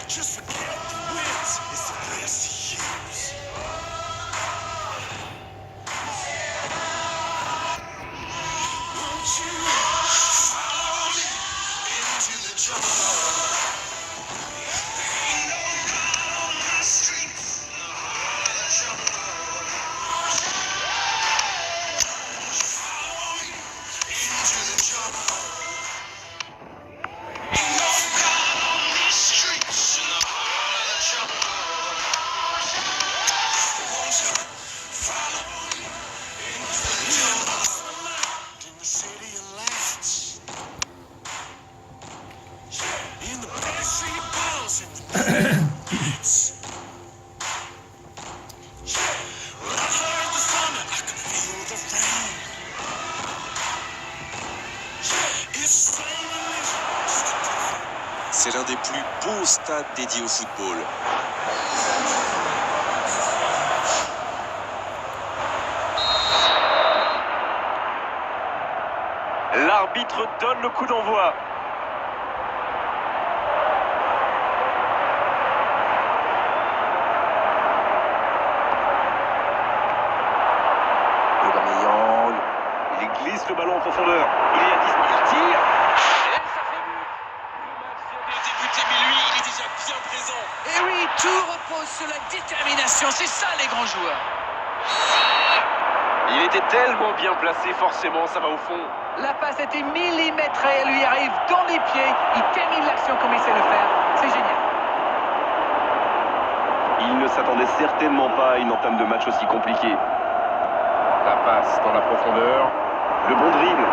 Just forget it. The wins is the best he use. Won't you follow me into the jungle? Ain't no God on my streets, in the heart of the jungle. Follow me into the jungle. Ain't no God on these streets, in the heart of the jungle. Won't you follow me into the jungle? In the city of lights, in the backstreet balls, in the beats. When I heard the thunder, I could feel the rain. It's raining. C'est l'un des plus beaux stades dédiés au football. L'arbitre donne le coup d'envoi. Aubameyang, il glisse le ballon en profondeur. Il est à 10, il tire. Et ça fait but. Le match vient de débuter, mais lui, il est déjà bien présent. Et oui, tout repose sur la détermination, c'est ça les grands joueurs. Il était tellement bien placé, forcément, ça va au fond. La passe était millimétrée, elle lui arrive dans les pieds, il termine l'action comme il sait le faire, c'est génial. Il ne s'attendait certainement pas à une entame de match aussi compliquée. La passe dans la profondeur. Le bon dribble.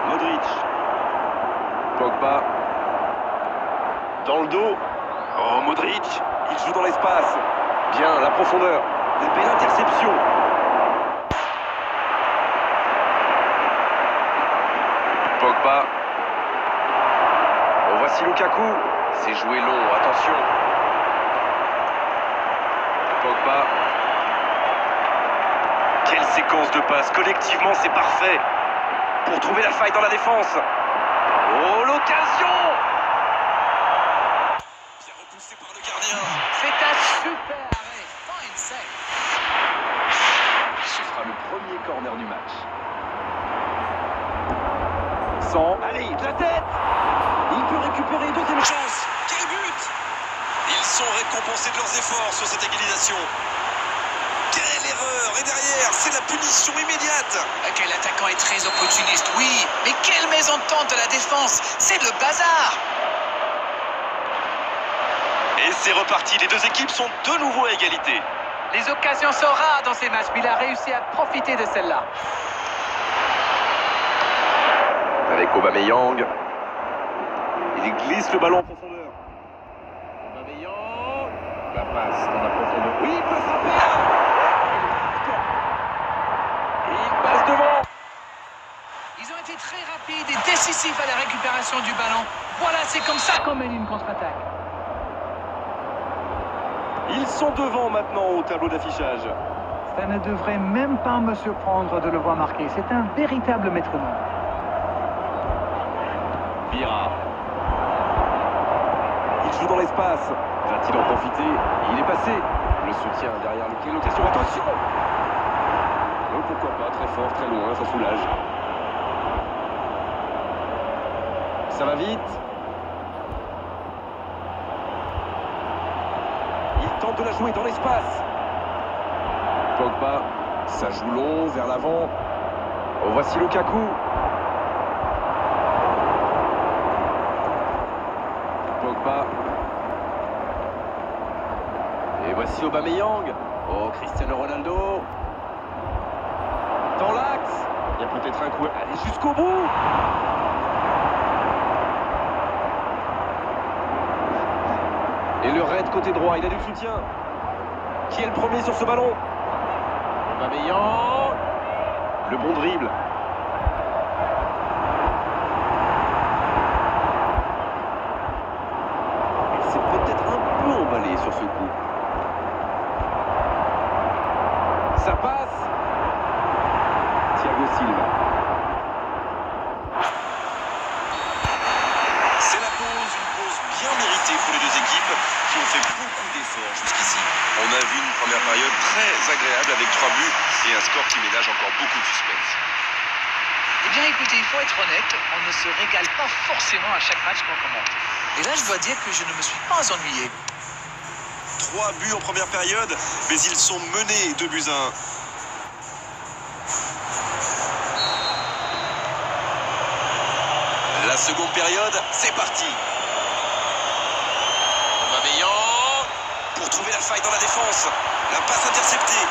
Modric. Pogba. Dans le dos. Oh, Modric. Il joue dans l'espace. Bien, la profondeur. Une belle interception. Pogba. Oh, voici Lukaku. C'est joué long, attention. Pogba. Quelle séquence de passes. Collectivement, c'est parfait. Pour trouver la faille dans la défense. Oh, l'occasion! Bien repoussé par le gardien. C'est un super arrêt, fine save. Ce sera le premier corner du match. Sans. Allez, de la tête! Il peut récupérer, deuxième chance. Quel but! Ils sont récompensés de leurs efforts sur cette égalisation. Quelle erreur! Et derrière, c'est la punition immédiate. Quel attaquant est très opportuniste, oui, mais quelle mésentente de la défense, c'est le bazar. Et c'est reparti, les deux équipes sont de nouveau à égalité. Les occasions sont rares dans ces matchs, mais il a réussi à profiter de celle-là. Avec Aubameyang. Il glisse le ballon en profondeur. Aubameyang. La passe dans la profondeur. Oui, il peut frapper. Et il passe devant. Ils ont été très rapides et décisifs à la récupération du ballon. Voilà, c'est comme ça qu'on mène une contre-attaque. Ils sont devant maintenant au tableau d'affichage. Ça ne devrait même pas me surprendre de le voir marquer. C'est un véritable métronome. Vira. Il joue dans l'espace. Va-t-il en profiter? Il est passé. Le soutien derrière le pied. L'occasion. Attention! Oh, pourquoi pas? Très fort, très loin. Ça soulage. Ça va vite. Il tente de la jouer dans l'espace. Pogba. Ça joue long vers l'avant. Oh, voici Lukaku. Pogba. Et voici Aubameyang. Oh, Cristiano Ronaldo. Dans l'axe. Il y a peut-être un coup. Allez jusqu'au bout. Et le raid côté droit, il a du soutien. Qui est le premier sur ce ballon? Aubameyang. Le bon dribble. Il s'est peut-être un peu emballé sur ce coup. Ça passe. Thiago Silva. C'est la pause, une pause équipes qui ont fait beaucoup d'efforts jusqu'ici. On a vu une première période très agréable avec 3 buts et un score qui ménage encore beaucoup de suspense. Eh bien, écoutez, il faut être honnête, on ne se régale pas forcément à chaque match qu'on commente. Et là, je dois dire que je ne me suis pas ennuyé. 3 buts en première période, mais ils sont menés 2 buts à 1. La seconde période, c'est parti. Aubameyang pour trouver la faille dans la défense. La passe interceptée.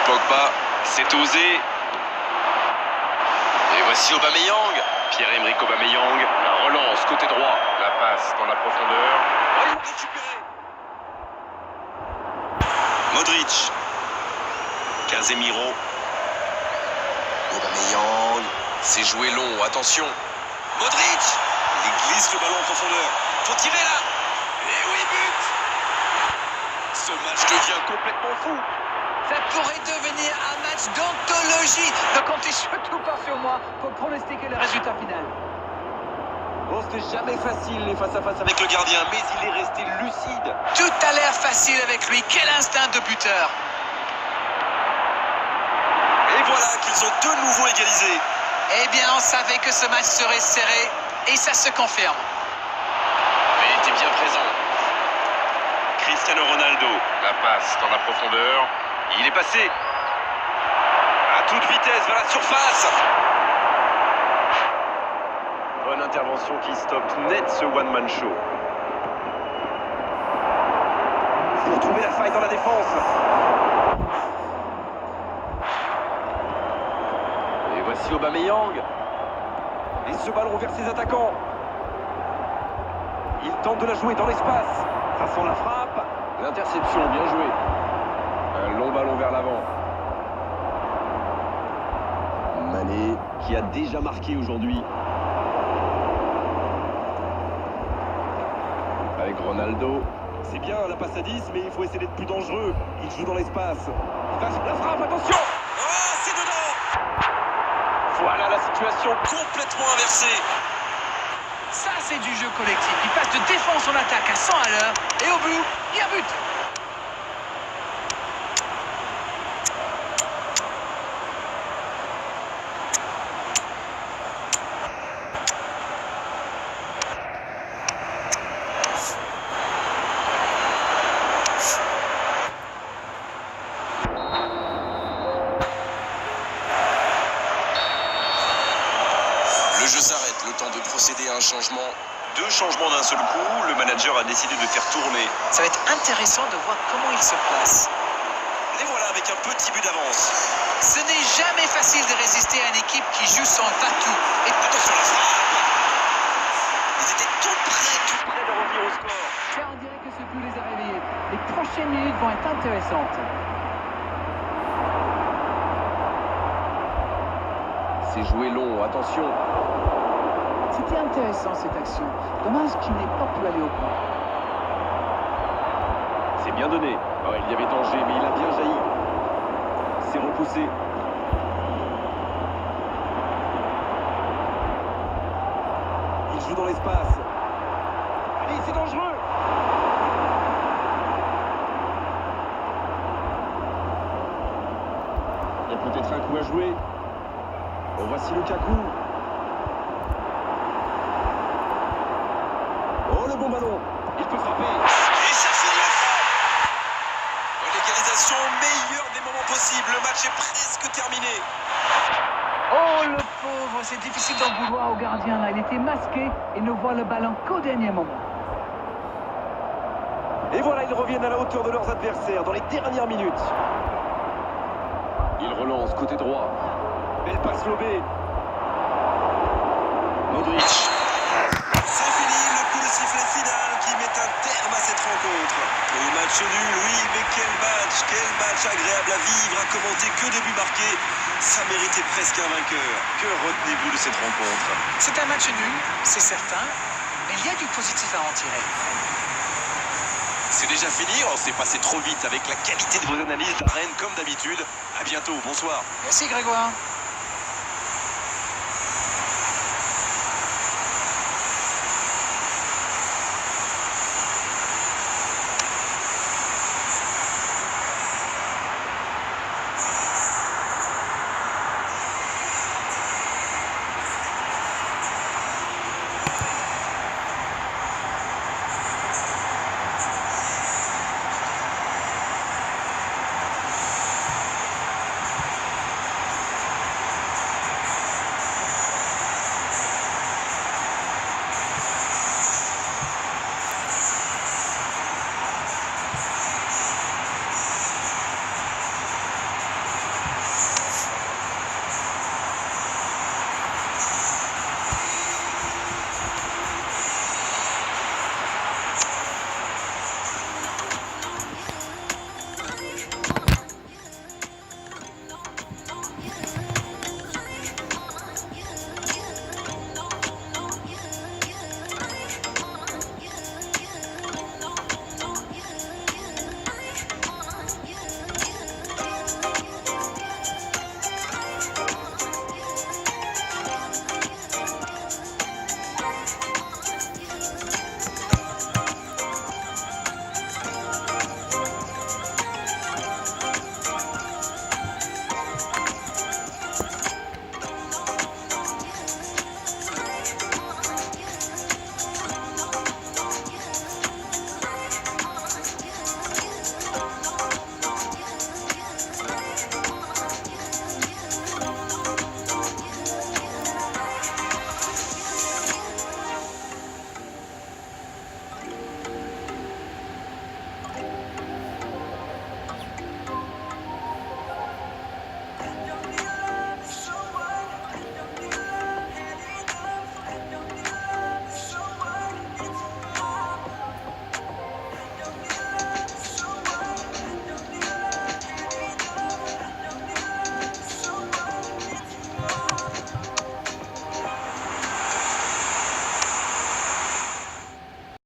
Pogba, c'est osé. Et voici Aubameyang. Pierre-Emerick Aubameyang, la relance côté droit. La passe dans la profondeur. Oh, il récupéré. Modric. Casemiro. Aubameyang. C'est joué long, attention. Modric. Il glisse le ballon en profondeur. Faut tirer là. Et oui, but. Ce match devient complètement fou. Ça pourrait devenir un match d'anthologie. Ne comptez surtout pas sur moi pour pronostiquer le résultat final. Bon, c'était jamais facile les face-à-face avec le gardien, mais il est resté lucide. Tout a l'air facile avec lui. Quel instinct de buteur. Et voilà qu'ils ont de nouveau égalisé. Eh bien, on savait que ce match serait serré et ça se confirme. Mais il était bien présent. Cristiano Ronaldo, la passe dans la profondeur. Il est passé à toute vitesse vers la surface. Bonne intervention qui stoppe net ce one-man show. Pour trouver la faille dans la défense. Et voici Aubameyang. Et ce ballon vers ses attaquants. Il tente de la jouer dans l'espace. Ça sent la frappe. L'interception, bien joué. Un long ballon vers l'avant. Mané qui a déjà marqué aujourd'hui. Avec Ronaldo. C'est bien la passe à 10, mais il faut essayer d'être plus dangereux. Il joue dans l'espace. La frappe, attention. Oh, c'est dedans. Voilà la situation complètement inversée. Ça, c'est du jeu collectif. Il passe de défense en attaque à 100 à l'heure. Et au bout, il y a but. Le jeu s'arrête, le temps de procéder à un changement. 2 changements d'un seul coup, le manager a décidé de faire tourner. Ça va être intéressant de voir comment il se place. Les voilà avec un petit but d'avance. Ce n'est jamais facile de résister à une équipe qui joue sans va-tout. Et Attention la frappe. Ils étaient tout près de revenir au score. ça, on dirait que ce coup les a réveillés. Les prochaines minutes vont être intéressantes. C'est joué long, attention. C'était intéressant cette action. Dommage qu'il n'ait pas pu aller au bout. C'est bien donné. Oh, il y avait danger, mais il a bien jailli. C'est repoussé. Il joue dans l'espace. Allez, c'est dangereux. Il y a peut-être un coup à jouer. Oh, voici Lukaku. Oh, le bon ballon. Il peut frapper. Et ça finit en frappe. L'égalisation au meilleur des moments possibles. Le match est presque terminé. Oh le pauvre, c'est difficile d'en vouloir au gardien là. Il était masqué et ne voit le ballon qu'au dernier moment. Et voilà, ils reviennent à la hauteur de leurs adversaires dans les dernières minutes. Il relance côté droit. Belle passe lobée. Modric. C'est fini, le coup de sifflet final qui met un terme à cette rencontre. Le match nul, oui, mais quel match agréable à vivre, à commenter, que des buts marqués. Ça méritait presque un vainqueur. Que retenez-vous de cette rencontre? C'est un match nul, c'est certain, mais il y a du positif à en tirer. C'est déjà fini, on s'est passé trop vite avec la qualité de vos analyses, la reine, comme d'habitude. À bientôt, bonsoir. Merci Grégoire.